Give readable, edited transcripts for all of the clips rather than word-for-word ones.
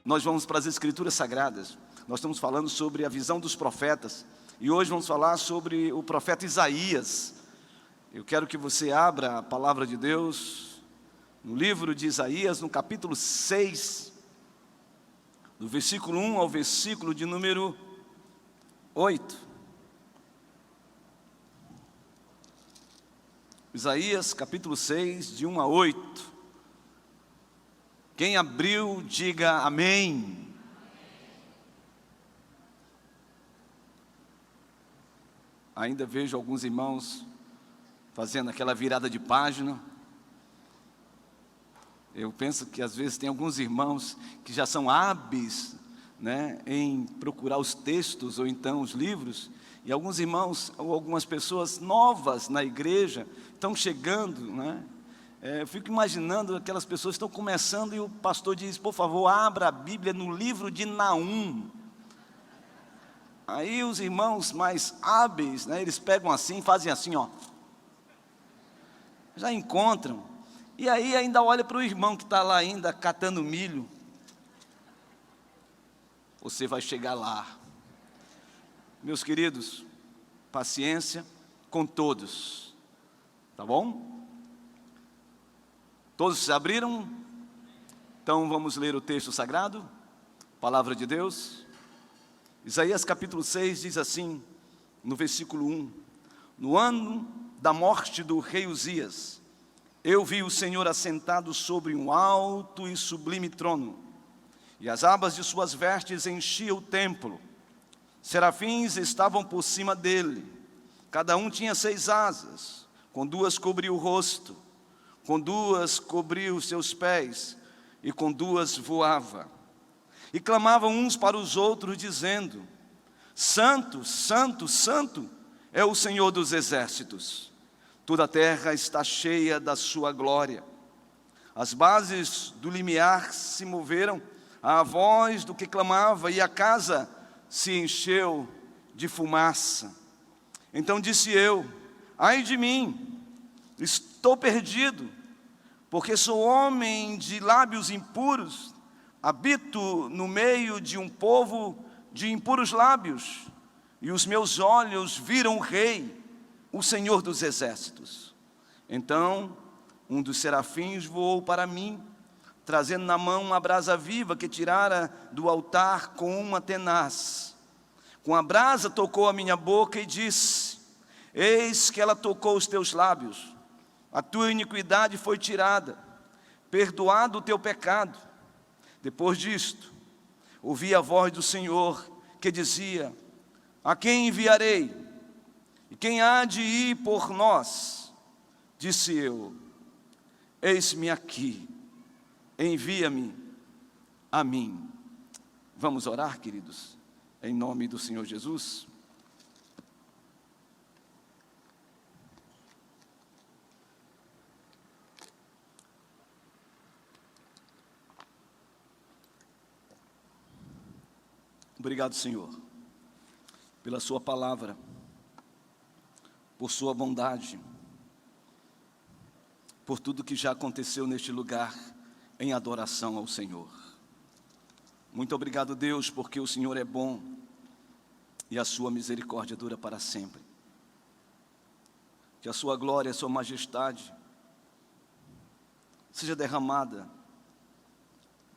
nós vamos para as Escrituras Sagradas. Nós estamos falando sobre a visão dos profetas, e hoje vamos falar sobre o profeta Isaías. Eu quero que você abra a palavra de Deus no livro de Isaías, no capítulo 6, do versículo 1 ao versículo de número 8. Isaías capítulo 6, de 1 a 8. Quem abriu, diga amém. Ainda vejo alguns irmãos fazendo aquela virada de página. Eu penso que às vezes tem alguns irmãos que já são hábeis, né, em procurar os textos ou então os livros, e alguns irmãos ou algumas pessoas novas na igreja estão chegando, né? Eu fico imaginando aquelas pessoas que estão começando e o pastor diz: por favor, abra a Bíblia no livro de Naum. Aí os irmãos mais hábeis, né, eles pegam assim, fazem assim, ó, já encontram, e aí ainda olha para o irmão que está lá ainda catando milho. Você vai chegar lá. Meus queridos, paciência com todos, tá bom? Todos se abriram? Então vamos ler o texto sagrado, palavra de Deus. Isaías capítulo 6 diz assim, no versículo 1: no ano da morte do rei Uzias, eu vi o Senhor assentado sobre um alto e sublime trono, e as abas de suas vestes enchiam o templo. Serafins estavam por cima dele, cada um tinha 6 asas, com 2 cobria o rosto, com 2 cobria os seus pés, e com 2 voava. E clamavam uns para os outros, dizendo: Santo, Santo, Santo é o Senhor dos exércitos, toda a terra está cheia da sua glória. As bases do limiar se moveram à voz do que clamava, e a casa se encheu de fumaça. Então disse eu: ai de mim, estou perdido, porque sou homem de lábios impuros, habito no meio de um povo de impuros lábios, e os meus olhos viram o Rei, o Senhor dos exércitos. Então um dos serafins voou para mim, trazendo na mão uma brasa viva que tirara do altar com uma tenaz. Com a brasa tocou a minha boca e disse: eis que ela tocou os teus lábios, a tua iniquidade foi tirada, perdoado o teu pecado. Depois disto, ouvi a voz do Senhor que dizia: a quem enviarei? E quem há de ir por nós? Disse eu: eis-me aqui, envia-me a mim. Vamos orar, queridos, em nome do Senhor Jesus. Obrigado, Senhor, pela sua palavra, por sua bondade, por tudo que já aconteceu neste lugar em adoração ao Senhor. Muito obrigado, Deus, porque o Senhor é bom e a sua misericórdia dura para sempre. Que a sua glória, a sua majestade seja derramada,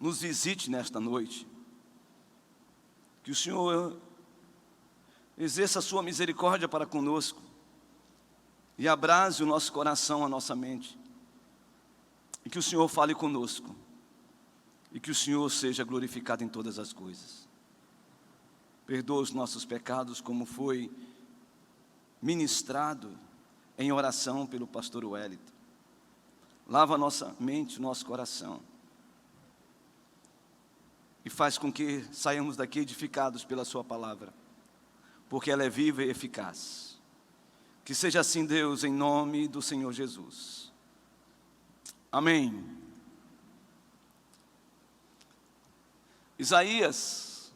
nos visite nesta noite. Que o Senhor exerça a sua misericórdia para conosco e abrase o nosso coração, a nossa mente. E que o Senhor fale conosco e que o Senhor seja glorificado em todas as coisas. Perdoa os nossos pecados, como foi ministrado em oração pelo pastor Wellington. Lava a nossa mente, o nosso coração, e faz com que saiamos daqui edificados pela sua palavra, porque ela é viva e eficaz. Que seja assim, Deus, em nome do Senhor Jesus. Amém. Isaías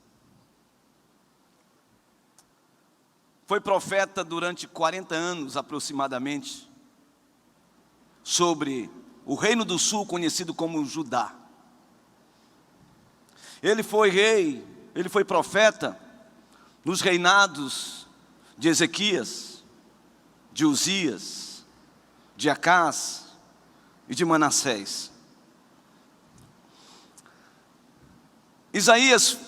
foi profeta durante 40 anos aproximadamente, sobre o reino do sul, conhecido como Judá. Ele foi rei, ele foi profeta nos reinados de Ezequias, de Uzias, de Acás e de Manassés. Isaías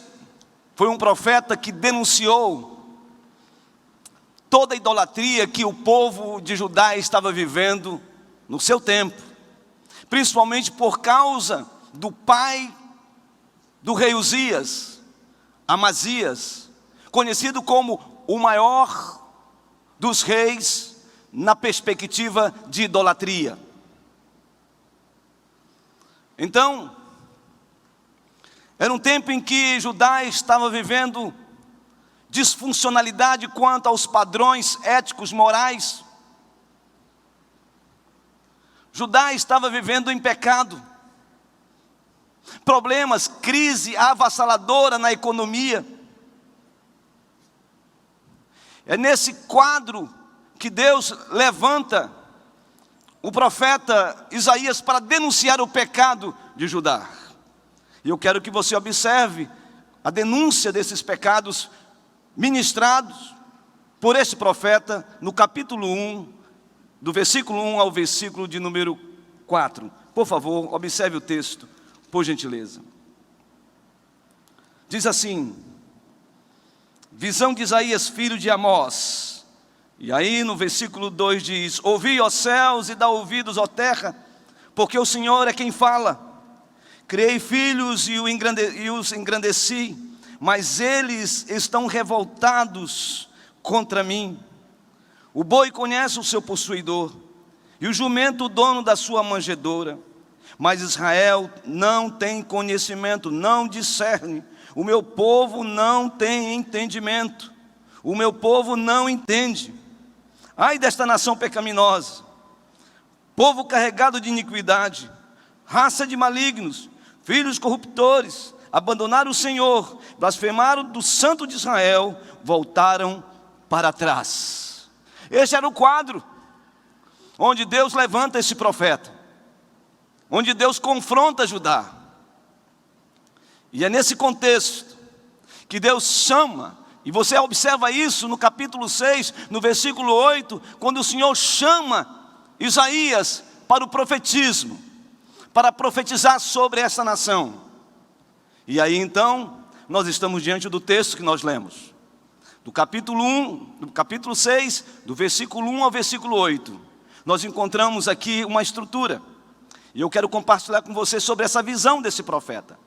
foi um profeta que denunciou toda a idolatria que o povo de Judá estava vivendo no seu tempo, principalmente por causa do pai do rei Uzias, Amazias, conhecido como o maior dos reis na perspectiva de idolatria. Então, era um tempo em que Judá estava vivendo disfuncionalidade quanto aos padrões éticos, morais. Judá estava vivendo em pecado. Problemas, crise avassaladora na economia. É nesse quadro que Deus levanta o profeta Isaías para denunciar o pecado de Judá. E eu quero que você observe a denúncia desses pecados ministrados por este profeta no capítulo 1, do versículo 1 ao versículo de número 4. Por favor, observe o texto, por gentileza. Diz assim: visão de Isaías, filho de Amós. E aí no versículo 2 diz: ouvi, ó céus, e dá ouvidos, ó terra, porque o Senhor é quem fala. Criei filhos e os engrandeci, mas eles estão revoltados contra mim. O boi conhece o seu possuidor, e o jumento o dono da sua manjedoura. Mas Israel não tem conhecimento, não discerne. O meu povo não tem entendimento. O meu povo não entende. Ai desta nação pecaminosa, povo carregado de iniquidade, raça de malignos, filhos corruptores, abandonaram o Senhor, blasfemaram do Santo de Israel, voltaram para trás. Este era o quadro onde Deus levanta esse profeta, onde Deus confronta Judá. E é nesse contexto que Deus chama, e você observa isso no capítulo 6, no versículo 8, quando o Senhor chama Isaías para o profetismo, para profetizar sobre essa nação. E aí então, nós estamos diante do texto que nós lemos, do capítulo 1, do capítulo 6, do versículo 1 ao versículo 8. Nós encontramos aqui uma estrutura, e eu quero compartilhar com você sobre essa visão desse profeta.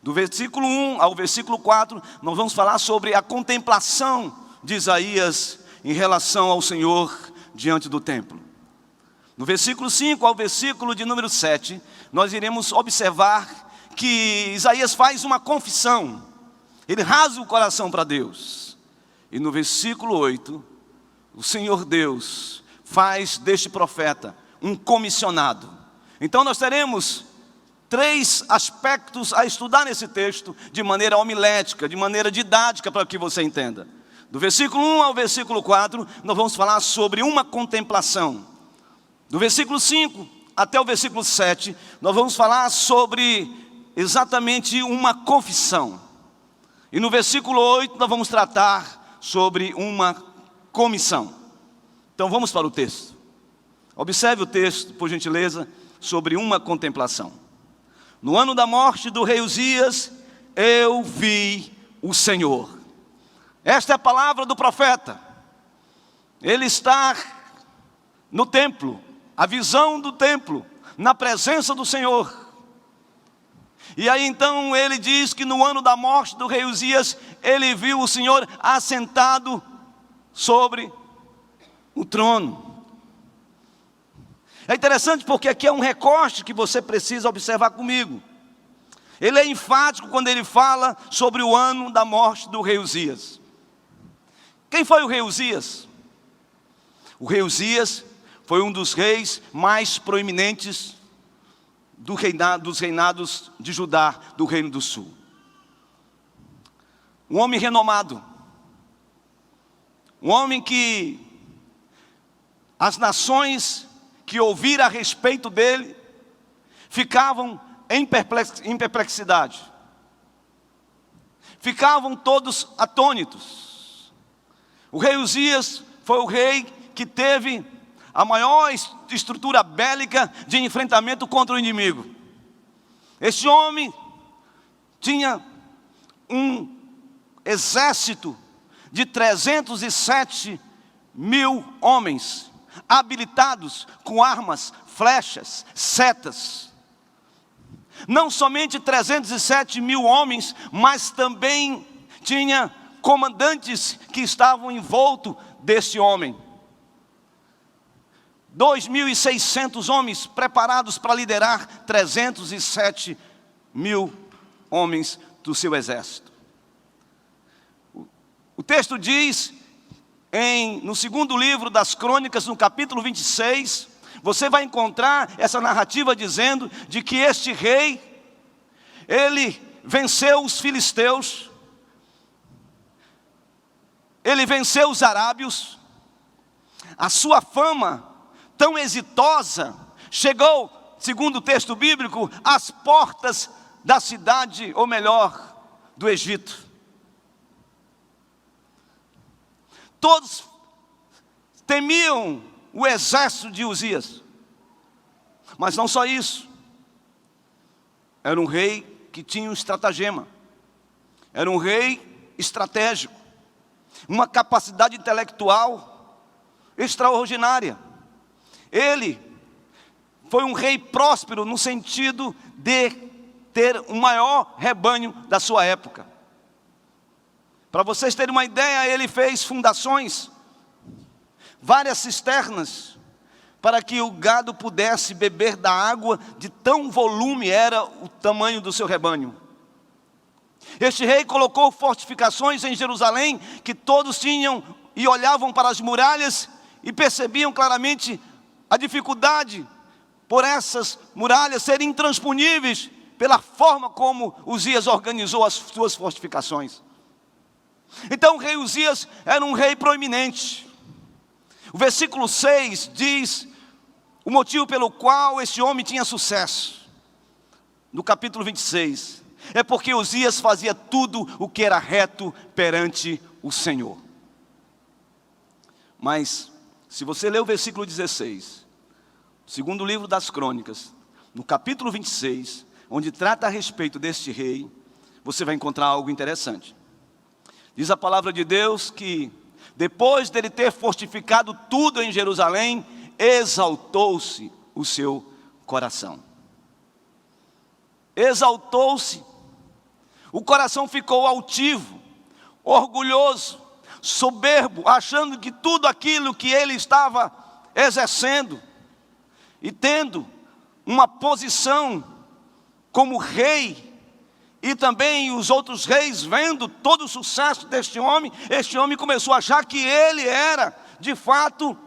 Do versículo 1 ao versículo 4, nós vamos falar sobre a contemplação de Isaías em relação ao Senhor diante do templo. No versículo 5 ao versículo de número 7, nós iremos observar que Isaías faz uma confissão. Ele rasga o coração para Deus. E no versículo 8, o Senhor Deus faz deste profeta um comissionado. Então nós teremos 3 aspectos a estudar nesse texto, de maneira homilética, de maneira didática, para que você entenda. Do versículo 1 ao versículo 4, nós vamos falar sobre uma contemplação. Do versículo 5 até o versículo 7, nós vamos falar sobre exatamente uma confissão. E no versículo 8, nós vamos tratar sobre uma comissão. Então vamos para o texto. Observe o texto, por gentileza, sobre uma contemplação. No ano da morte do rei Uzias, eu vi o Senhor. Esta é a palavra do profeta. Ele está no templo, a visão do templo, na presença do Senhor. E aí então ele diz que no ano da morte do rei Uzias, ele viu o Senhor assentado sobre o trono. É interessante porque aqui é um recorte que você precisa observar comigo. Ele é enfático quando ele fala sobre o ano da morte do rei Uzias. Quem foi o rei Uzias? O rei Uzias foi um dos reis mais proeminentes dos reinados de Judá, do Reino do Sul. Um homem renomado. Um homem que as nações que ouviram a respeito dele ficavam em perplexidade. ficavam todos atônitos. O rei Uzias foi o rei que teve a maior estrutura bélica de enfrentamento contra o inimigo. Este homem tinha um exército de 307 mil homens, habilitados com armas, flechas, setas. Não somente 307 mil homens, mas também tinha comandantes que estavam envoltos desse homem. 2.600 homens preparados para liderar 307 mil homens do seu exército. O texto diz, no segundo livro das Crônicas, no capítulo 26, você vai encontrar essa narrativa dizendo de que este rei, ele venceu os filisteus, ele venceu os arábios. A sua fama tão exitosa chegou, segundo o texto bíblico, às portas da cidade, ou melhor, do Egito. Todos temiam o exército de Uzias. Mas não só isso. Era um rei que tinha um estratagema. Era um rei estratégico. Uma capacidade intelectual extraordinária. Ele foi um rei próspero no sentido de ter o maior rebanho da sua época. Para vocês terem uma ideia, ele fez fundações, várias cisternas, para que o gado pudesse beber da água, de tão volume era o tamanho do seu rebanho. Este rei colocou fortificações em Jerusalém, que todos tinham e olhavam para as muralhas e percebiam claramente a dificuldade por essas muralhas serem intransponíveis pela forma como Uzias organizou as suas fortificações. Então o rei Uzias era um rei proeminente. O versículo 6 diz o motivo pelo qual esse homem tinha sucesso. No capítulo 26, é porque Uzias fazia tudo o que era reto perante o Senhor. Mas, se você ler o versículo 16, segundo livro das Crônicas, no capítulo 26, onde trata a respeito deste rei, você vai encontrar algo interessante. Diz a palavra de Deus que, depois dele ter fortificado tudo em Jerusalém, exaltou-se o seu coração. Exaltou-se. O coração ficou altivo, orgulhoso, soberbo, achando que tudo aquilo que ele estava exercendo e tendo uma posição como rei, e também os outros reis, vendo todo o sucesso deste homem, este homem começou a achar que ele era, de fato,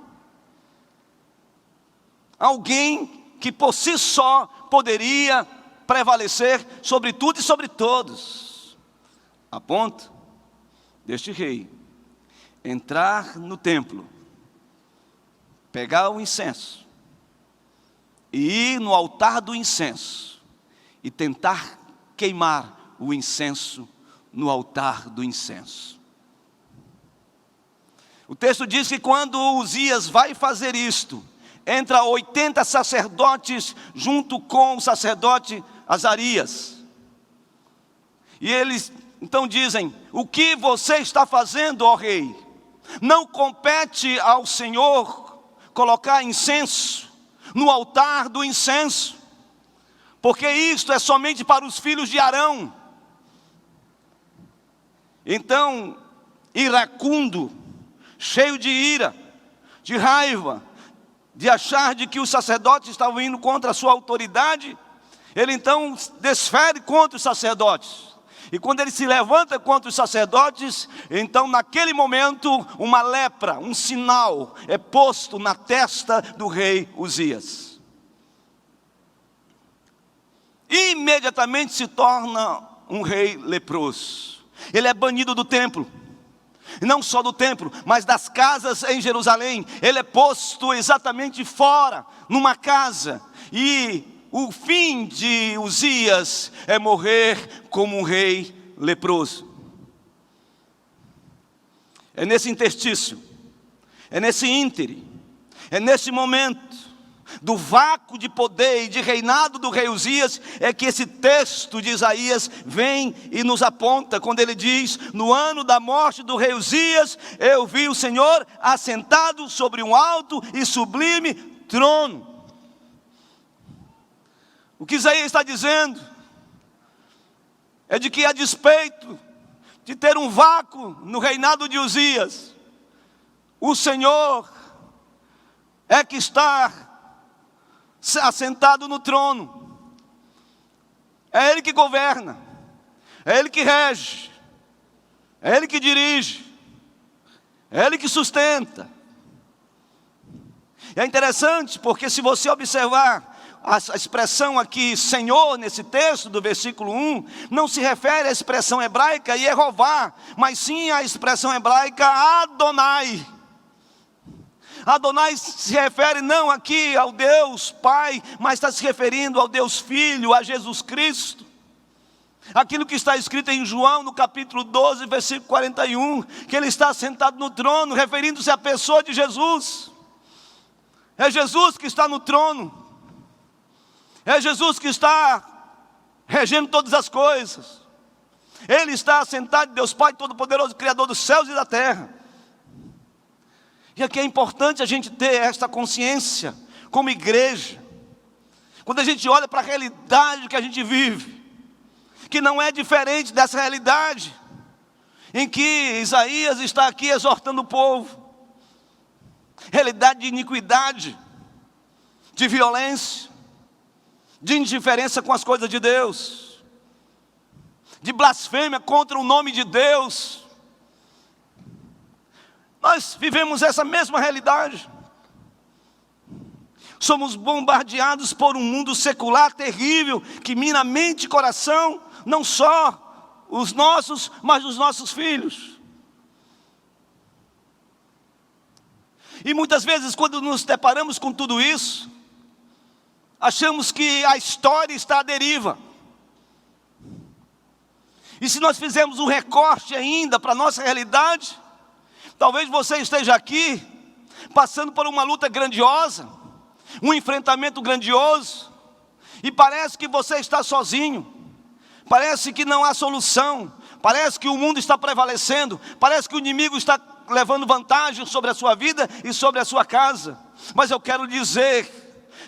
alguém que por si só poderia prevalecer sobre tudo e sobre todos. A ponto deste rei entrar no templo, pegar o incenso, e ir no altar do incenso, e tentar queimar o incenso no altar do incenso. O texto diz que quando Uzias vai fazer isto, entra 80 sacerdotes junto com o sacerdote Azarias. E eles então dizem: o que você está fazendo, ó rei? Não compete ao Senhor colocar incenso no altar do incenso, porque isto é somente para os filhos de Arão. Então, iracundo, cheio de ira, de raiva, de achar de que os sacerdotes estavam indo contra a sua autoridade, ele então desfere contra os sacerdotes. E quando ele se levanta contra os sacerdotes, então naquele momento uma lepra, um sinal é posto na testa do rei Uzias. Imediatamente se torna um rei leproso. Ele é banido do templo. Não só do templo, mas das casas em Jerusalém. Ele é posto exatamente fora, numa casa. E o fim de Uzias é morrer como um rei leproso. É nesse interstício, é nesse íntere, é nesse momento do vácuo de poder e de reinado do rei Uzias, é que esse texto de Isaías vem e nos aponta, quando ele diz: no ano da morte do rei Uzias, eu vi o Senhor assentado sobre um alto e sublime trono. O que Isaías está dizendo é de que, a despeito de ter um vácuo no reinado de Uzias, o Senhor é que está assentado no trono. É Ele que governa, é Ele que rege, é Ele que dirige, é Ele que sustenta. É interessante porque, se você observar a expressão aqui, Senhor, nesse texto do versículo 1, não se refere à expressão hebraica Yehová, mas sim à expressão hebraica Adonai. Adonai se refere não aqui ao Deus Pai, mas está se referindo ao Deus Filho, a Jesus Cristo. Aquilo que está escrito em João, no capítulo 12, versículo 41, que Ele está sentado no trono, referindo-se à pessoa de Jesus. É Jesus que está no trono. É Jesus que está regendo todas as coisas. Ele está sentado, Deus Pai Todo-Poderoso, Criador dos céus e da terra. E aqui é importante a gente ter esta consciência como igreja. Quando a gente olha para a realidade que a gente vive, que não é diferente dessa realidade em que Isaías está aqui exortando o povo. Realidade de iniquidade, de violência, de indiferença com as coisas de Deus, de blasfêmia contra o nome de Deus. Nós vivemos essa mesma realidade. Somos bombardeados por um mundo secular terrível, que mina mente e coração, não só os nossos, mas os nossos filhos. E muitas vezes, quando nos deparamos com tudo isso, achamos que a história está à deriva. E se nós fizermos um recorte ainda para a nossa realidade, talvez você esteja aqui, passando por uma luta grandiosa, um enfrentamento grandioso, e parece que você está sozinho, parece que não há solução, parece que o mundo está prevalecendo, parece que o inimigo está levando vantagem sobre a sua vida e sobre a sua casa. Mas eu quero dizer,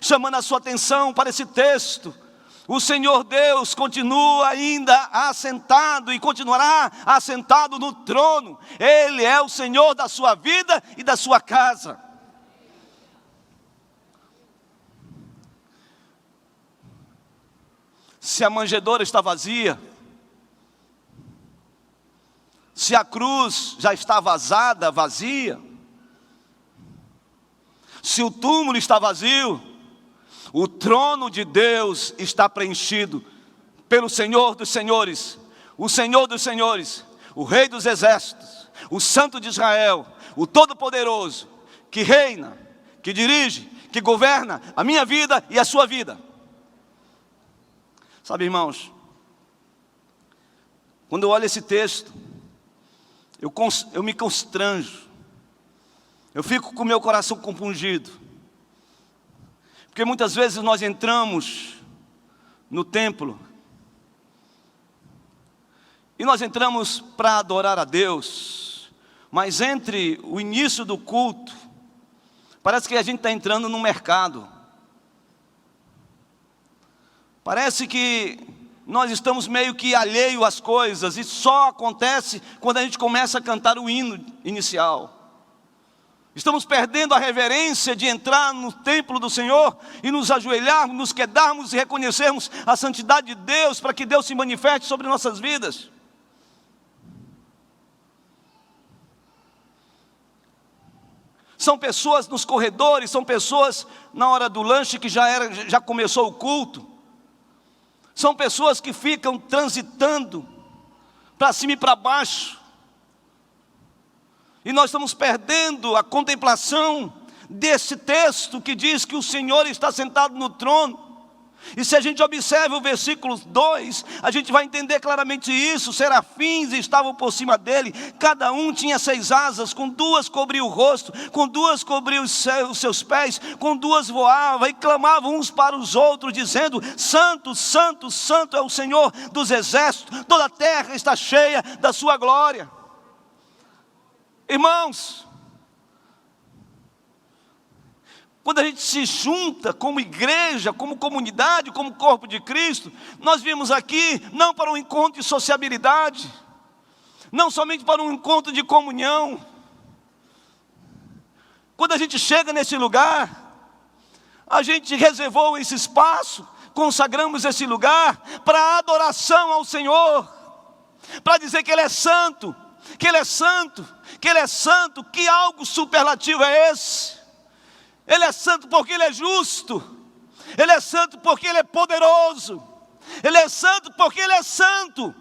chamando a sua atenção para esse texto, o Senhor Deus continua ainda assentado e continuará assentado no trono. Ele é o Senhor da sua vida e da sua casa. Se a manjedoura está vazia, se a cruz já está vazia, se o túmulo está vazio, o trono de Deus está preenchido pelo Senhor dos senhores, o Senhor dos senhores, o Rei dos exércitos, o Santo de Israel, o Todo-Poderoso, que reina, que dirige, que governa a minha vida e a sua vida. Sabe, irmãos, quando eu olho esse texto, eu me constranjo, eu fico com o meu coração compungido, porque muitas vezes nós entramos no templo, e nós entramos para adorar a Deus, mas entre o início do culto, parece que a gente está entrando num mercado, parece que nós estamos meio que alheio às coisas, e só acontece quando a gente começa a cantar o hino inicial. Estamos perdendo a reverência de entrar no templo do Senhor e nos ajoelharmos, nos quedarmos e reconhecermos a santidade de Deus, para que Deus se manifeste sobre nossas vidas. São pessoas nos corredores, são pessoas na hora do lanche que já começou o culto. São pessoas que ficam transitando para cima e para baixo. E nós estamos perdendo a contemplação desse texto que diz que o Senhor está sentado no trono. E se a gente observa o versículo 2, a gente vai entender claramente isso. Serafins estavam por cima dele, cada um tinha 6 asas, com 2 cobria o rosto, com 2 cobria os seus pés, com 2 voava, e clamavam uns para os outros, dizendo: Santo, Santo, Santo é o Senhor dos exércitos, toda a terra está cheia da sua glória. Irmãos, quando a gente se junta como igreja, como comunidade, como corpo de Cristo, nós viemos aqui não para um encontro de sociabilidade, não somente para um encontro de comunhão. Quando a gente chega nesse lugar, a gente reservou esse espaço, consagramos esse lugar para adoração ao Senhor, para dizer que Ele é santo, que Ele é santo, que Ele é santo. Que algo superlativo é esse? Ele é santo porque Ele é justo, Ele é santo porque Ele é poderoso, Ele é santo porque Ele é santo.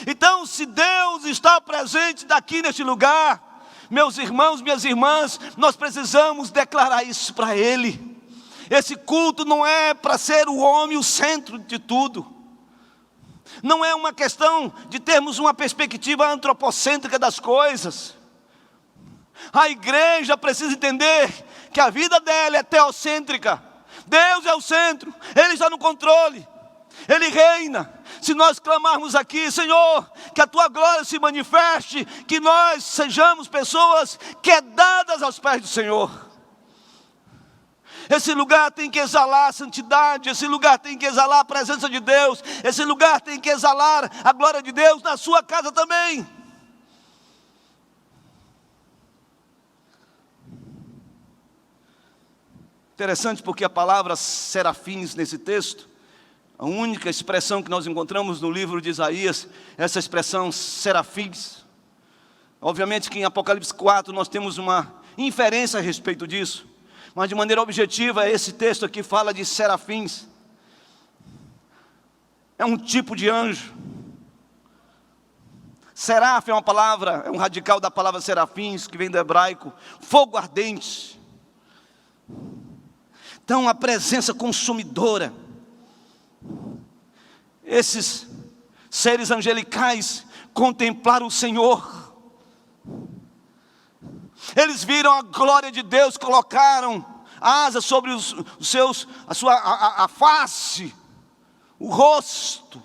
Então, se Deus está presente daqui neste lugar, meus irmãos, minhas irmãs, nós precisamos declarar isso para Ele. Esse culto não é para ser o homem o centro de tudo, não é uma questão de termos uma perspectiva antropocêntrica das coisas. A igreja precisa entender que a vida dela é teocêntrica. Deus é o centro, Ele está no controle, Ele reina. Se nós clamarmos aqui: Senhor, que a Tua glória se manifeste, que nós sejamos pessoas quedadas aos pés do Senhor. Esse lugar tem que exalar a santidade, esse lugar tem que exalar a presença de Deus, esse lugar tem que exalar a glória de Deus na sua casa também. Interessante, porque a palavra serafins nesse texto, a única expressão que nós encontramos no livro de Isaías, essa expressão serafins. Obviamente que em Apocalipse 4 nós temos uma inferência a respeito disso, mas de maneira objetiva esse texto aqui fala de serafins. É um tipo de anjo. Seraf é uma palavra, é um radical da palavra serafins, que vem do hebraico, fogo ardente. Então, a presença consumidora. Esses seres angelicais contemplaram o Senhor. Eles viram a glória de Deus, colocaram asas sobre a face, o rosto,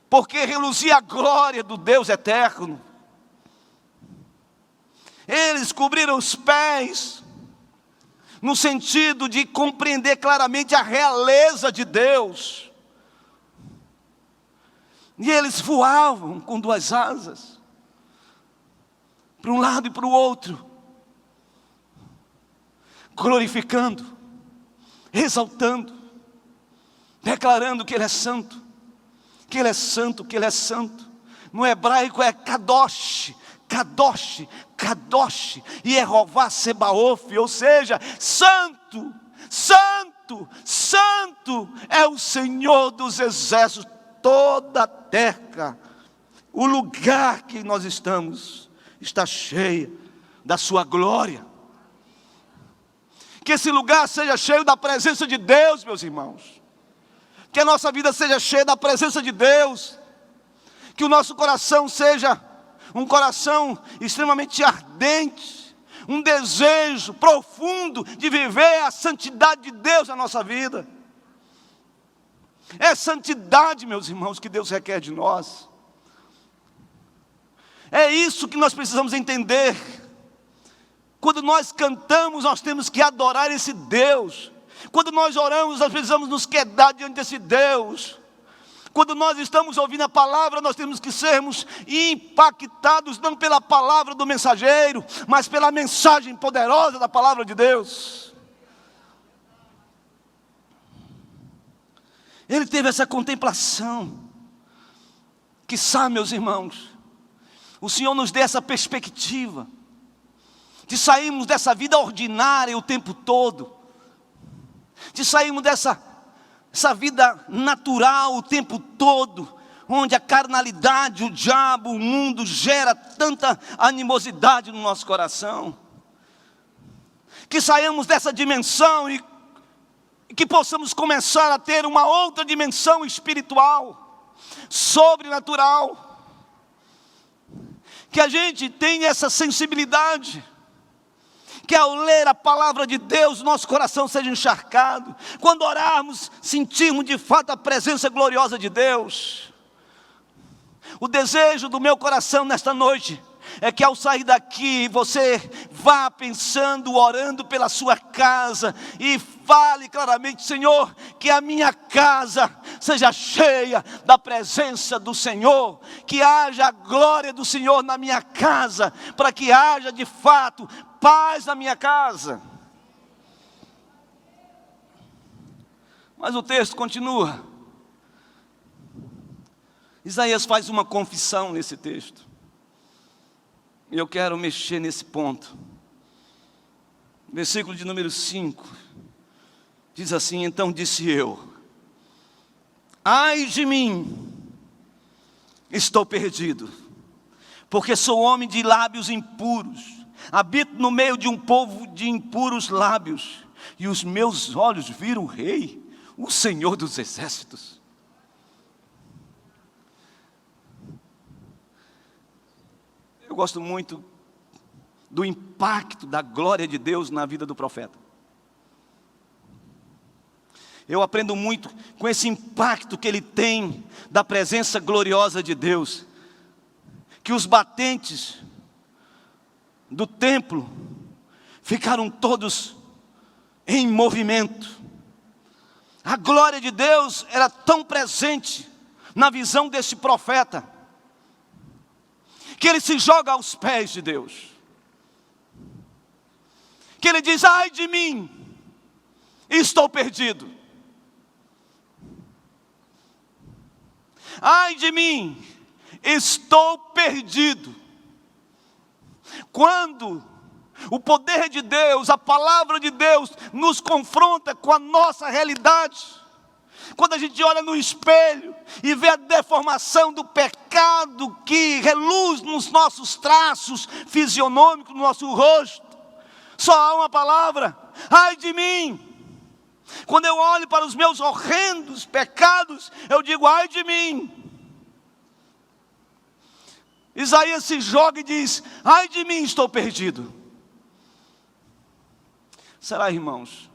porque reluzia a glória do Deus eterno. Eles cobriram os pés, no sentido de compreender claramente a realeza de Deus. E eles voavam com 2 asas, para um lado e para o outro, glorificando, exaltando, declarando que Ele é santo, que Ele é santo, que Ele é santo. No hebraico é Kadosh, Kadosh, Kadosh, Yehová Sebaoth, ou seja, santo, santo, santo é o Senhor dos exércitos. Toda a terra, o lugar que nós estamos, está cheia da sua glória. Que esse lugar seja cheio da presença de Deus, meus irmãos. Que a nossa vida seja cheia da presença de Deus. Que o nosso coração seja um coração extremamente ardente, um desejo profundo de viver a santidade de Deus na nossa vida. É santidade, meus irmãos, que Deus requer de nós. É isso que nós precisamos entender. Quando nós cantamos, nós temos que adorar esse Deus. Quando nós oramos, nós precisamos nos quedar diante desse Deus. Quando nós estamos ouvindo a palavra, nós temos que sermos impactados, não pela palavra do mensageiro, mas pela mensagem poderosa da palavra de Deus. Ele teve essa contemplação. Quiçá, meus irmãos, o Senhor nos dê essa perspectiva de sairmos dessa vida ordinária o tempo todo, de sairmos dessa vida natural o tempo todo, onde a carnalidade, o diabo, o mundo gera tanta animosidade no nosso coração. Que saiamos dessa dimensão e que possamos começar a ter uma outra dimensão espiritual, sobrenatural, que a gente tenha essa sensibilidade, que ao ler a palavra de Deus, nosso coração seja encharcado, quando orarmos, sentirmos de fato a presença gloriosa de Deus. O desejo do meu coração nesta noite é que ao sair daqui, você vá pensando, orando pela sua casa, e fale claramente: Senhor, que a minha casa seja cheia da presença do Senhor, que haja a glória do Senhor na minha casa, para que haja de fato paz na minha casa. Mas o texto continua. Isaías faz uma confissão nesse texto. E eu quero mexer nesse ponto. Versículo de número 5. Diz assim: então disse eu: ai de mim, estou perdido, porque sou homem de lábios impuros, habito no meio de um povo de impuros lábios, e os meus olhos viram o Rei, o Senhor dos Exércitos. Eu gosto muito do impacto da glória de Deus na vida do profeta. Eu aprendo muito com esse impacto que ele tem da presença gloriosa de Deus, que os batentes do templo ficaram todos em movimento. A glória de Deus era tão presente na visão desse profeta, que ele se joga aos pés de Deus, que ele diz: ai de mim, estou perdido. Ai de mim, estou perdido. Quando o poder de Deus, a palavra de Deus nos confronta com a nossa realidade, quando a gente olha no espelho e vê a deformação do pecado que reluz nos nossos traços fisionômicos, no nosso rosto, só há uma palavra: ai de mim. Quando eu olho para os meus horrendos pecados, eu digo: ai de mim. Isaías se joga e diz: ai de mim, estou perdido. Será, irmãos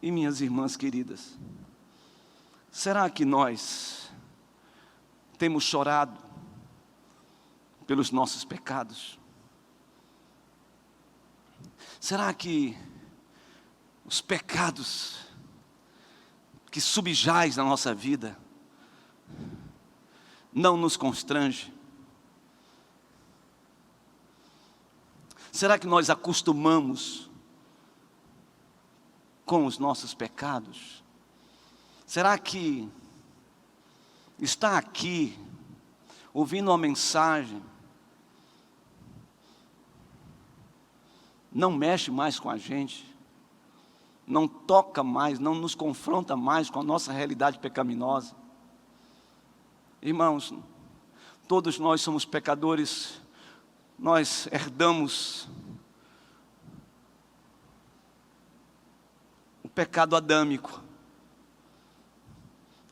e minhas irmãs queridas, será que nós temos chorado pelos nossos pecados? Será que os pecados que subjaz na nossa vida não nos constrange? Será que nós acostumamos com os nossos pecados? Será que está aqui, ouvindo uma mensagem, não mexe mais com a gente, não toca mais, não nos confronta mais com a nossa realidade pecaminosa? Irmãos, todos nós somos pecadores, nós herdamos o pecado adâmico.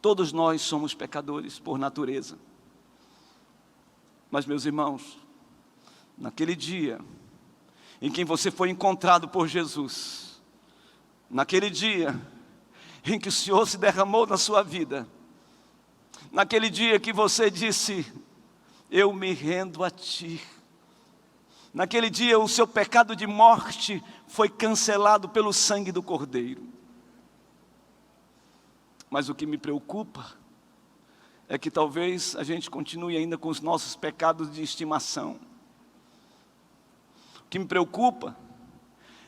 Todos nós somos pecadores por natureza. Mas, meus irmãos, naquele dia em que você foi encontrado por Jesus, naquele dia em que o Senhor se derramou na sua vida, naquele dia que você disse: eu me rendo a Ti, naquele dia o seu pecado de morte foi cancelado pelo sangue do Cordeiro. Mas o que me preocupa é que talvez a gente continue ainda com os nossos pecados de estimação. O que me preocupa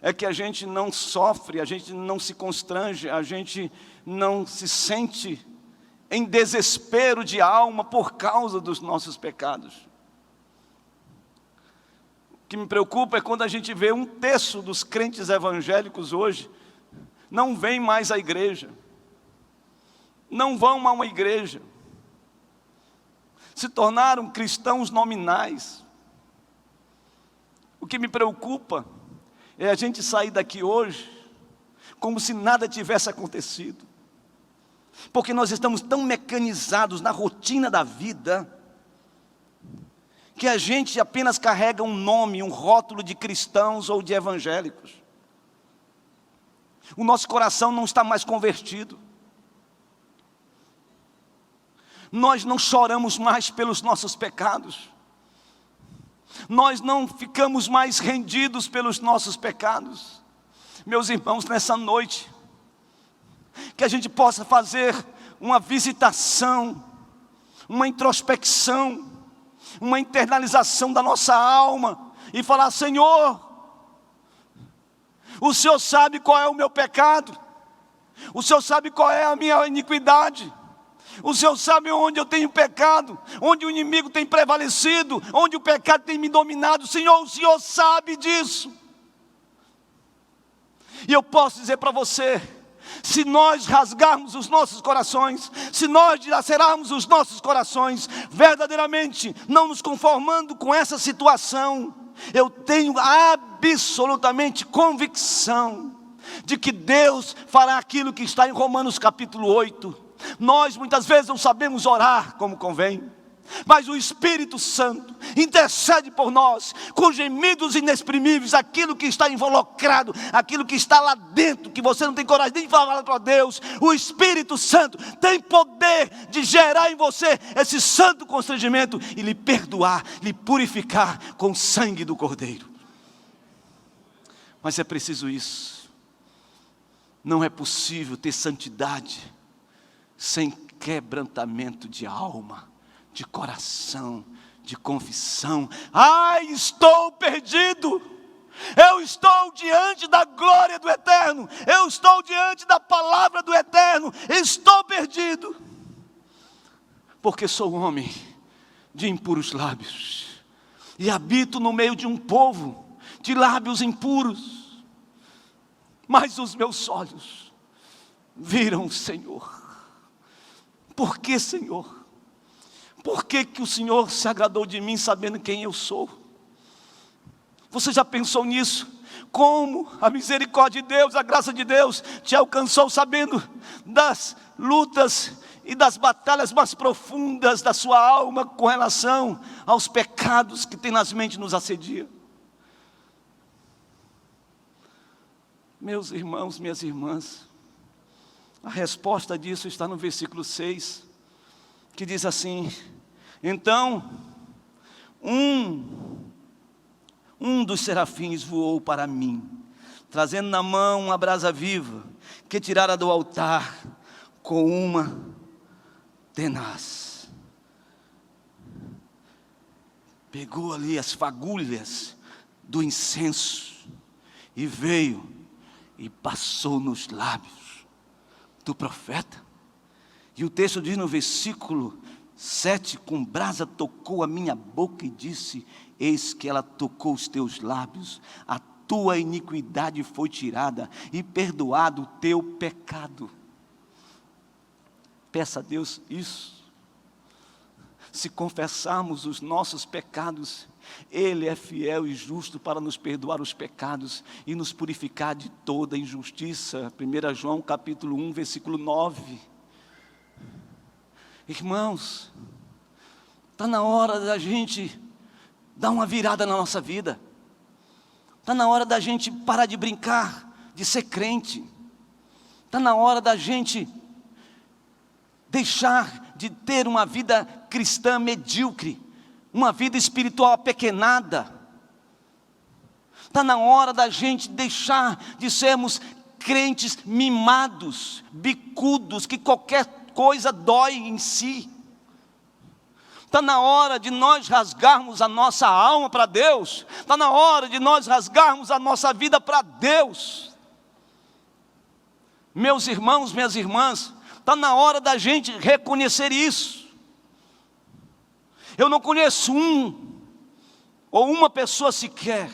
é que a gente não sofre, a gente não se constrange, a gente não se sente em desespero de alma por causa dos nossos pecados. O que me preocupa é quando a gente vê 1/3 dos crentes evangélicos hoje não vêm mais à igreja, não vão a uma igreja, se tornaram cristãos nominais. O que me preocupa é a gente sair daqui hoje como se nada tivesse acontecido. Porque nós estamos tão mecanizados na rotina da vida, que a gente apenas carrega um nome, um rótulo de cristãos ou de evangélicos. O nosso coração não está mais convertido. Nós não choramos mais pelos nossos pecados. Nós não ficamos mais rendidos pelos nossos pecados. Meus irmãos, nessa noite, que a gente possa fazer uma visitação, uma introspecção, uma internalização da nossa alma e falar: Senhor, o Senhor sabe qual é o meu pecado, o Senhor sabe qual é a minha iniquidade, o Senhor sabe onde eu tenho pecado, onde o inimigo tem prevalecido, onde o pecado tem me dominado. Senhor, o Senhor sabe disso. E eu posso dizer para você, se nós rasgarmos os nossos corações, se nós dilacerarmos os nossos corações, verdadeiramente não nos conformando com essa situação, eu tenho absolutamente convicção de que Deus fará aquilo que está em Romanos capítulo 8. Nós muitas vezes não sabemos orar como convém, mas o Espírito Santo intercede por nós, com gemidos inexprimíveis, aquilo que está involucrado, aquilo que está lá dentro, que você não tem coragem nem de falar para Deus. O Espírito Santo tem poder de gerar em você esse santo constrangimento e lhe perdoar, lhe purificar com o sangue do Cordeiro. Mas é preciso isso. Não é possível ter santidade sem quebrantamento de alma, de coração, de confissão. Ai, estou perdido, eu estou diante da glória do Eterno, eu estou diante da palavra do Eterno, estou perdido, porque sou homem de impuros lábios, e habito no meio de um povo de lábios impuros, mas os meus olhos viram o Senhor. Por que, Senhor? Por que que o Senhor se agradou de mim sabendo quem eu sou? Você já pensou nisso? Como a misericórdia de Deus, a graça de Deus te alcançou sabendo das lutas e das batalhas mais profundas da sua alma com relação aos pecados que tenazmente nos assedia? Meus irmãos, minhas irmãs, a resposta disso está no versículo 6, que diz assim: então, um dos serafins voou para mim, trazendo na mão uma brasa viva, que tirara do altar com uma tenaz. Pegou ali as fagulhas do incenso e veio e passou nos lábios do profeta. E o texto diz no versículo 7, com brasa tocou a minha boca e disse: eis que ela tocou os teus lábios, a tua iniquidade foi tirada e perdoado o teu pecado. Peça a Deus isso. Se confessarmos os nossos pecados, Ele é fiel e justo para nos perdoar os pecados e nos purificar de toda injustiça. 1 João capítulo 1, versículo 9. Irmãos, está na hora da gente dar uma virada na nossa vida. Está na hora da gente parar de brincar, de ser crente. Está na hora da gente deixar de ter uma vida cristã medíocre, uma vida espiritual apequenada. Está na hora da gente deixar de sermos crentes mimados, bicudos, que qualquer coisa dói em si. Está na hora de nós rasgarmos a nossa alma para Deus. Está na hora de nós rasgarmos a nossa vida para Deus. Meus irmãos, minhas irmãs, está na hora da gente reconhecer isso. Eu não conheço um ou uma pessoa sequer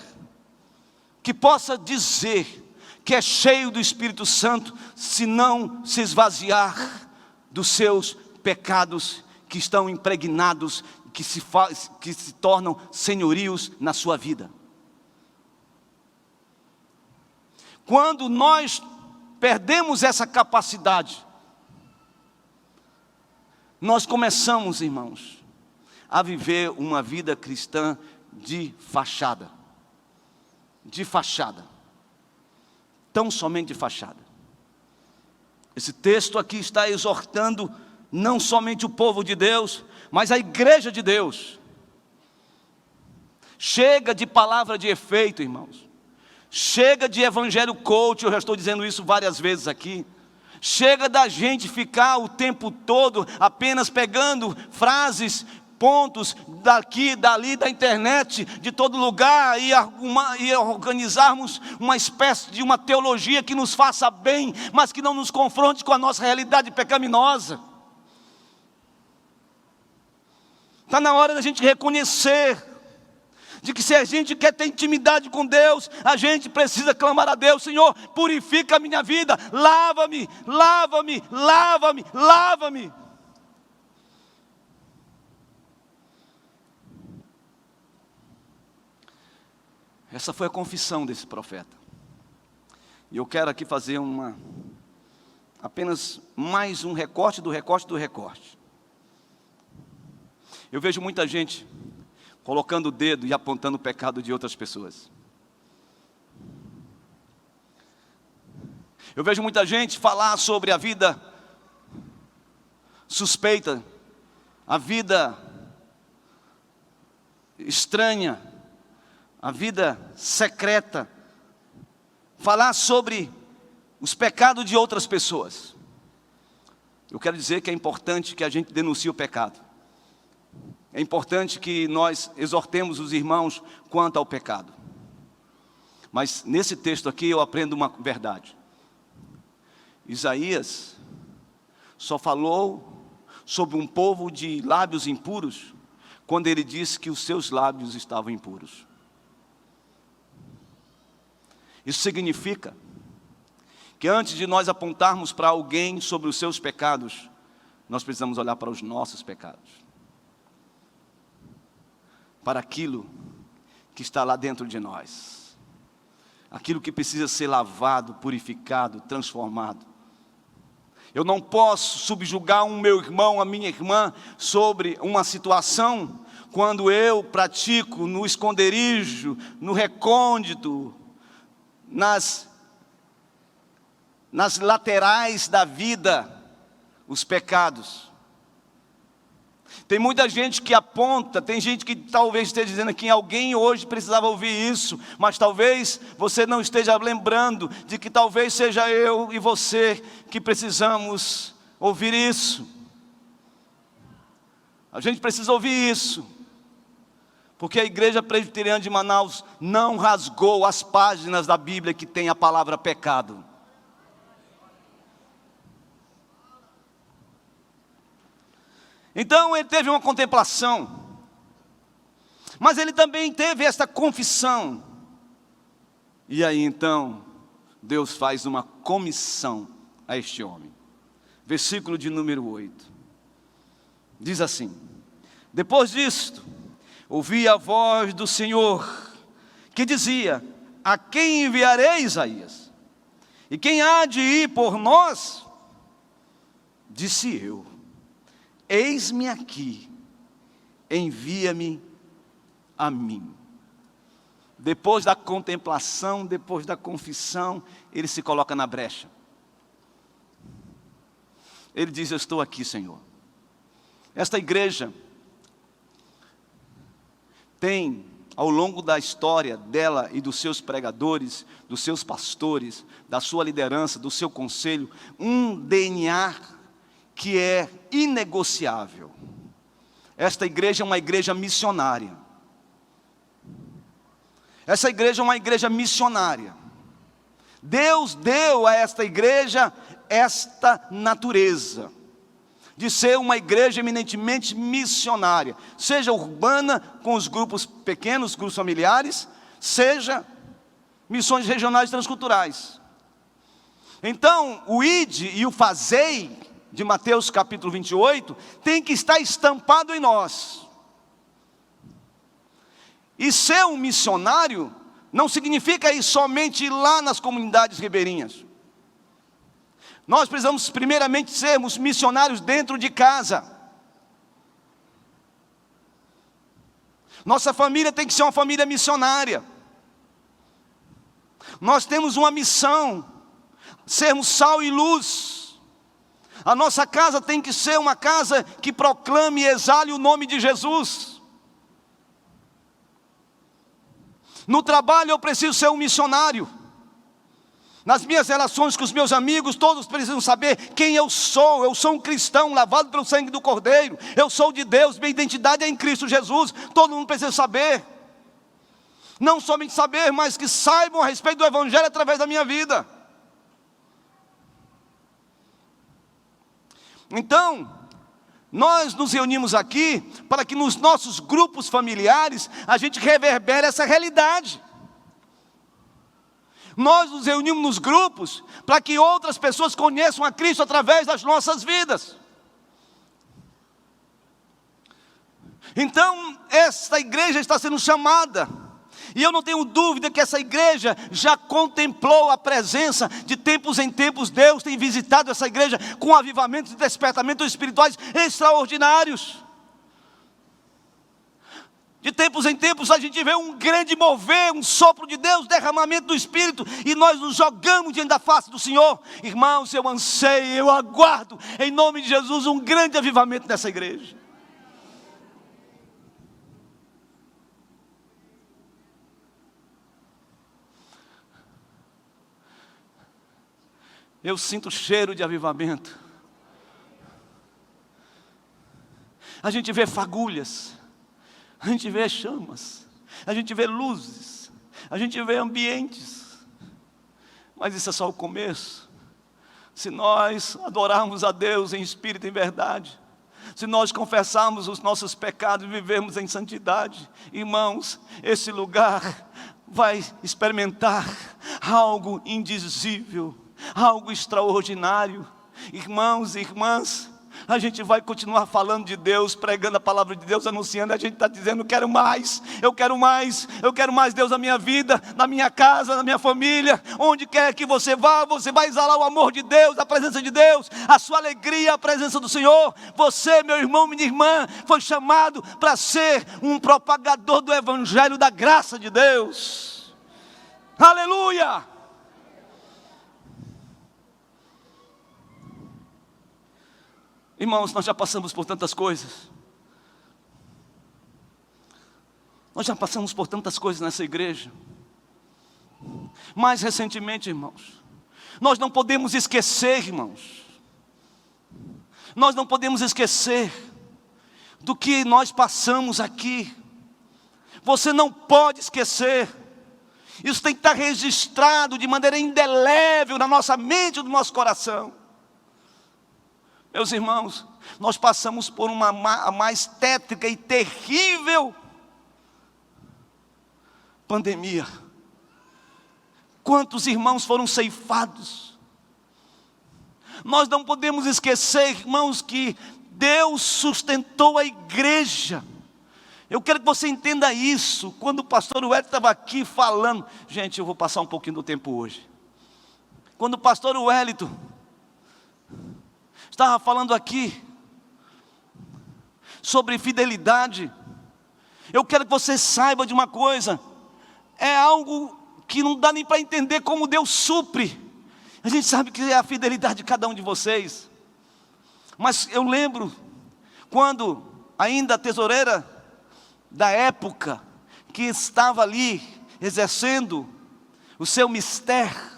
que possa dizer que é cheio do Espírito Santo se não se esvaziar dos seus pecados que estão impregnados, que se tornam senhorios na sua vida. Quando nós perdemos essa capacidade, nós começamos, irmãos, a viver uma vida cristã de fachada. De fachada. Tão somente de fachada. Esse texto aqui está exortando não somente o povo de Deus, mas a igreja de Deus. Chega de palavra de efeito, irmãos. Chega de evangelho coach, eu já estou dizendo isso várias vezes aqui. Chega da gente ficar o tempo todo apenas pegando frases, pontos daqui, dali, da internet, de todo lugar, e organizarmos uma espécie de uma teologia que nos faça bem, mas que não nos confronte com a nossa realidade pecaminosa. Está na hora da gente reconhecer de que se a gente quer ter intimidade com Deus, a gente precisa clamar a Deus: Senhor, purifica a minha vida, lava-me, lava-me, lava-me, lava-me. Essa foi a confissão desse profeta. E eu quero aqui fazer apenas mais um recorte do recorte do recorte. Eu vejo muita gente colocando o dedo e apontando o pecado de outras pessoas. Eu vejo muita gente falar sobre a vida suspeita, a vida estranha, a vida secreta, falar sobre os pecados de outras pessoas. Eu quero dizer que é importante que a gente denuncie o pecado. É importante que nós exortemos os irmãos quanto ao pecado. Mas nesse texto aqui eu aprendo uma verdade. Isaías só falou sobre um povo de lábios impuros quando ele disse que os seus lábios estavam impuros. Isso significa que antes de nós apontarmos para alguém sobre os seus pecados, nós precisamos olhar para os nossos pecados, para aquilo que está lá dentro de nós, aquilo que precisa ser lavado, purificado, transformado. Eu não posso subjugar um meu irmão, a minha irmã, sobre uma situação, quando eu pratico no esconderijo, no recôndito, nas laterais da vida, os pecados. Tem muita gente que aponta, tem gente que talvez esteja dizendo que alguém hoje precisava ouvir isso, mas talvez você não esteja lembrando de que talvez seja eu e você que precisamos ouvir isso. A gente precisa ouvir isso, porque a Igreja Presbiteriana de Manaus não rasgou as páginas da Bíblia que tem a palavra pecado. Então ele teve uma contemplação, mas ele também teve esta confissão. E aí então, Deus faz uma comissão a este homem. Versículo de número 8. Diz assim: depois disto, ouvi a voz do Senhor, que dizia: a quem enviarei, Isaías? E quem há de ir por nós? Disse eu: eis-me aqui, envia-me a mim. Depois da contemplação, depois da confissão, ele se coloca na brecha. Ele diz: eu estou aqui, Senhor. Esta igreja tem, ao longo da história dela e dos seus pregadores, dos seus pastores, da sua liderança, do seu conselho, um DNA que é inegociável. Esta igreja é uma igreja missionária. Essa igreja é uma igreja missionária. Deus deu a esta igreja esta natureza de ser uma igreja eminentemente missionária, seja urbana, com os grupos pequenos, grupos familiares, seja missões regionais transculturais. Então, o ide e o fazei de Mateus capítulo 28, tem que estar estampado em nós. E ser um missionário não significa ir somente lá nas comunidades ribeirinhas. Nós precisamos primeiramente sermos missionários dentro de casa. Nossa família tem que ser uma família missionária. Nós temos uma missão, sermos sal e luz. A nossa casa tem que ser uma casa que proclame e exale o nome de Jesus. No trabalho eu preciso ser um missionário. Nas minhas relações com os meus amigos, todos precisam saber quem eu sou. Eu sou um cristão, lavado pelo sangue do Cordeiro. Eu sou de Deus, minha identidade é em Cristo Jesus. Todo mundo precisa saber. Não somente saber, mas que saibam a respeito do Evangelho através da minha vida. Então, nós nos reunimos aqui para que nos nossos grupos familiares a gente reverbere essa realidade. Nós nos reunimos nos grupos para que outras pessoas conheçam a Cristo através das nossas vidas. Então, esta igreja está sendo chamada, e eu não tenho dúvida que essa igreja já contemplou a presença. De tempos em tempos Deus tem visitado essa igreja com avivamentos e despertamentos espirituais extraordinários. De tempos em tempos a gente vê um grande mover, um sopro de Deus, derramamento do Espírito, e nós nos jogamos diante da face do Senhor. Irmãos, eu anseio, eu aguardo, em nome de Jesus, um grande avivamento nessa igreja. Eu sinto cheiro de avivamento. A gente vê fagulhas, a gente vê chamas, a gente vê luzes, a gente vê ambientes. Mas isso é só o começo. Se nós adorarmos a Deus em espírito e em verdade, se nós confessarmos os nossos pecados e vivermos em santidade, irmãos, esse lugar vai experimentar algo indizível, algo extraordinário. Irmãos e irmãs, a gente vai continuar falando de Deus, pregando a palavra de Deus, anunciando. A gente está dizendo: eu quero mais, eu quero mais, eu quero mais Deus na minha vida, na minha casa, na minha família. Onde quer que você vá, você vai exalar o amor de Deus, a presença de Deus, a sua alegria, a presença do Senhor. Você, meu irmão, minha irmã, foi chamado para ser um propagador do Evangelho da graça de Deus. Aleluia! Irmãos, nós já passamos por tantas coisas. Nós já passamos por tantas coisas nessa igreja. Mais recentemente, irmãos, nós não podemos esquecer, irmãos. Nós não podemos esquecer do que nós passamos aqui. Você não pode esquecer. Isso tem que estar registrado de maneira indelével na nossa mente e no nosso coração. Meus irmãos, nós passamos por a mais tétrica e terrível pandemia. Quantos irmãos foram ceifados? Nós não podemos esquecer, irmãos, que Deus sustentou a igreja. Eu quero que você entenda isso. Quando o pastor Wellington estava aqui falando, gente, eu vou passar um pouquinho do tempo hoje. Quando o pastor Wellington estava falando aqui sobre fidelidade, eu quero que você saiba de uma coisa. É algo que não dá nem para entender como Deus supre. A gente sabe que é a fidelidade de cada um de vocês. Mas eu lembro quando ainda a tesoureira da época, que estava ali exercendo o seu mistério,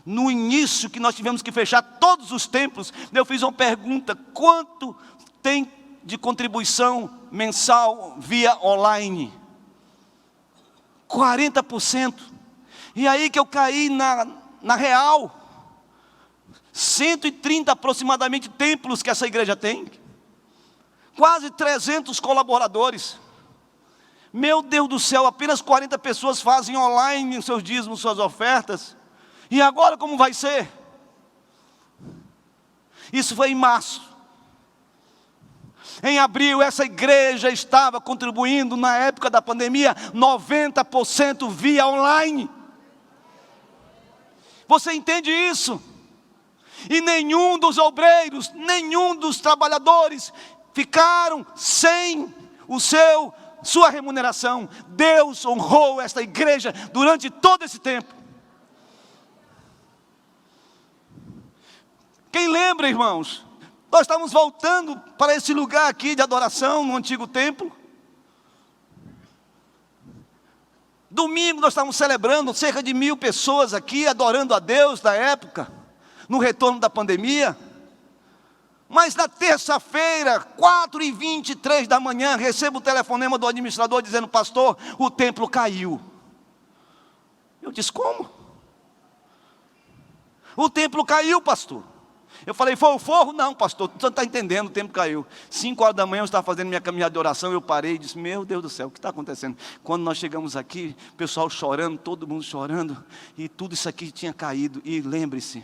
no início que nós tivemos que fechar todos os templos, eu fiz uma pergunta: quanto tem de contribuição mensal via online? 40%. E aí que eu caí na real. 130 aproximadamente templos que essa igreja tem. Quase 300 colaboradores. Meu Deus do céu, apenas 40 pessoas fazem online seus dízimos, suas ofertas. E agora como vai ser? Isso foi em março. Em abril, essa igreja estava contribuindo, na época da pandemia, 90% via online. Você entende isso? E nenhum dos obreiros, nenhum dos trabalhadores ficaram sem sua remuneração. Deus honrou esta igreja durante todo esse tempo. Quem lembra, irmãos? Nós estamos voltando para esse lugar aqui de adoração no antigo templo. Domingo nós estávamos celebrando cerca de 1000 pessoas aqui, adorando a Deus da época, no retorno da pandemia. Mas na terça-feira, 4h23 da manhã, recebo o telefonema do administrador dizendo: pastor, o templo caiu. Eu disse: como? O templo caiu, pastor. Eu falei: foi o forro? Não, pastor, você não está entendendo, o templo caiu. 5 horas da manhã eu estava fazendo minha caminhada de oração, eu parei e disse: meu Deus do céu, o que está acontecendo? Quando nós chegamos aqui, o pessoal chorando, todo mundo chorando, e tudo isso aqui tinha caído. E lembre-se,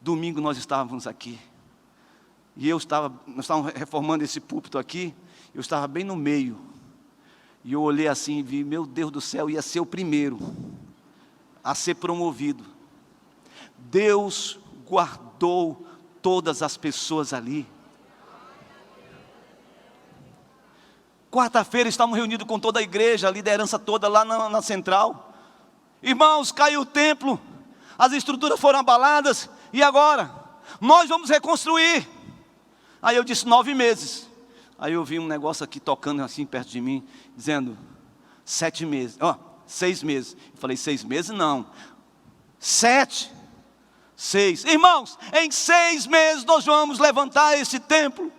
domingo nós estávamos aqui, e nós estávamos reformando esse púlpito aqui, eu estava bem no meio, e eu olhei assim e vi: meu Deus do céu, ia ser o primeiro a ser promovido. Deus guardou todas as pessoas ali. Quarta-feira estávamos reunidos com toda a igreja, a liderança toda lá na central. Irmãos, caiu o templo, as estruturas foram abaladas, e agora? Nós vamos reconstruir. Aí eu disse: 9 meses. Aí eu vi um negócio aqui tocando assim perto de mim, dizendo: 7 meses, 6 meses. Eu falei: 6 meses não, 7, 6. Irmãos, em 6 meses nós vamos levantar esse templo.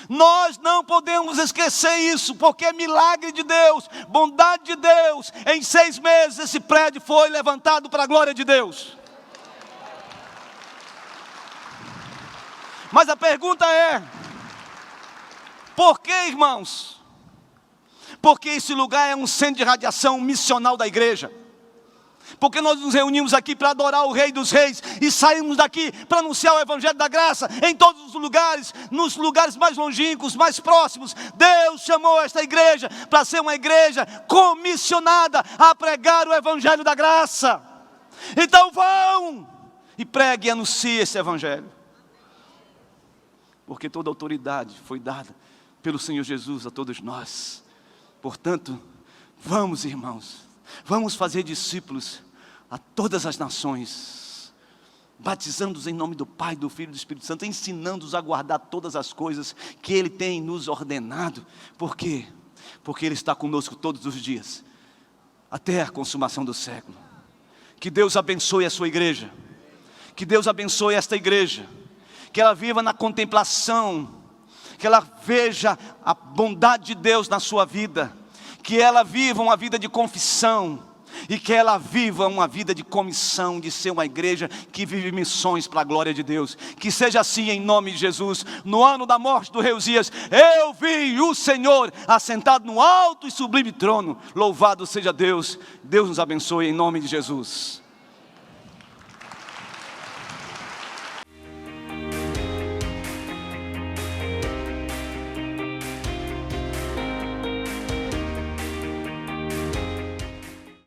Nós não podemos esquecer isso, porque é milagre de Deus, bondade de Deus. Em 6 meses esse prédio foi levantado para a glória de Deus. Mas a pergunta é: por que, irmãos? Porque esse lugar é um centro de radiação missional da igreja. Porque nós nos reunimos aqui para adorar o Rei dos Reis, e saímos daqui para anunciar o Evangelho da Graça em todos os lugares, nos lugares mais longínquos, mais próximos. Deus chamou esta igreja para ser uma igreja comissionada a pregar o Evangelho da Graça. Então vão e pregue e anuncie esse Evangelho, porque toda autoridade foi dada pelo Senhor Jesus a todos nós. Portanto, vamos, irmãos, vamos fazer discípulos a todas as nações, batizando-os em nome do Pai, do Filho e do Espírito Santo, ensinando-os a guardar todas as coisas que Ele tem nos ordenado. Por quê? Porque Ele está conosco todos os dias, até a consumação do século. Que Deus abençoe a sua igreja, que Deus abençoe esta igreja, que ela viva na contemplação, que ela veja a bondade de Deus na sua vida, que ela viva uma vida de confissão, e que ela viva uma vida de comissão, de ser uma igreja que vive missões para a glória de Deus. Que seja assim em nome de Jesus. No ano da morte do rei Uzias, eu vi o Senhor assentado no alto e sublime trono. Louvado seja Deus. Deus nos abençoe em nome de Jesus.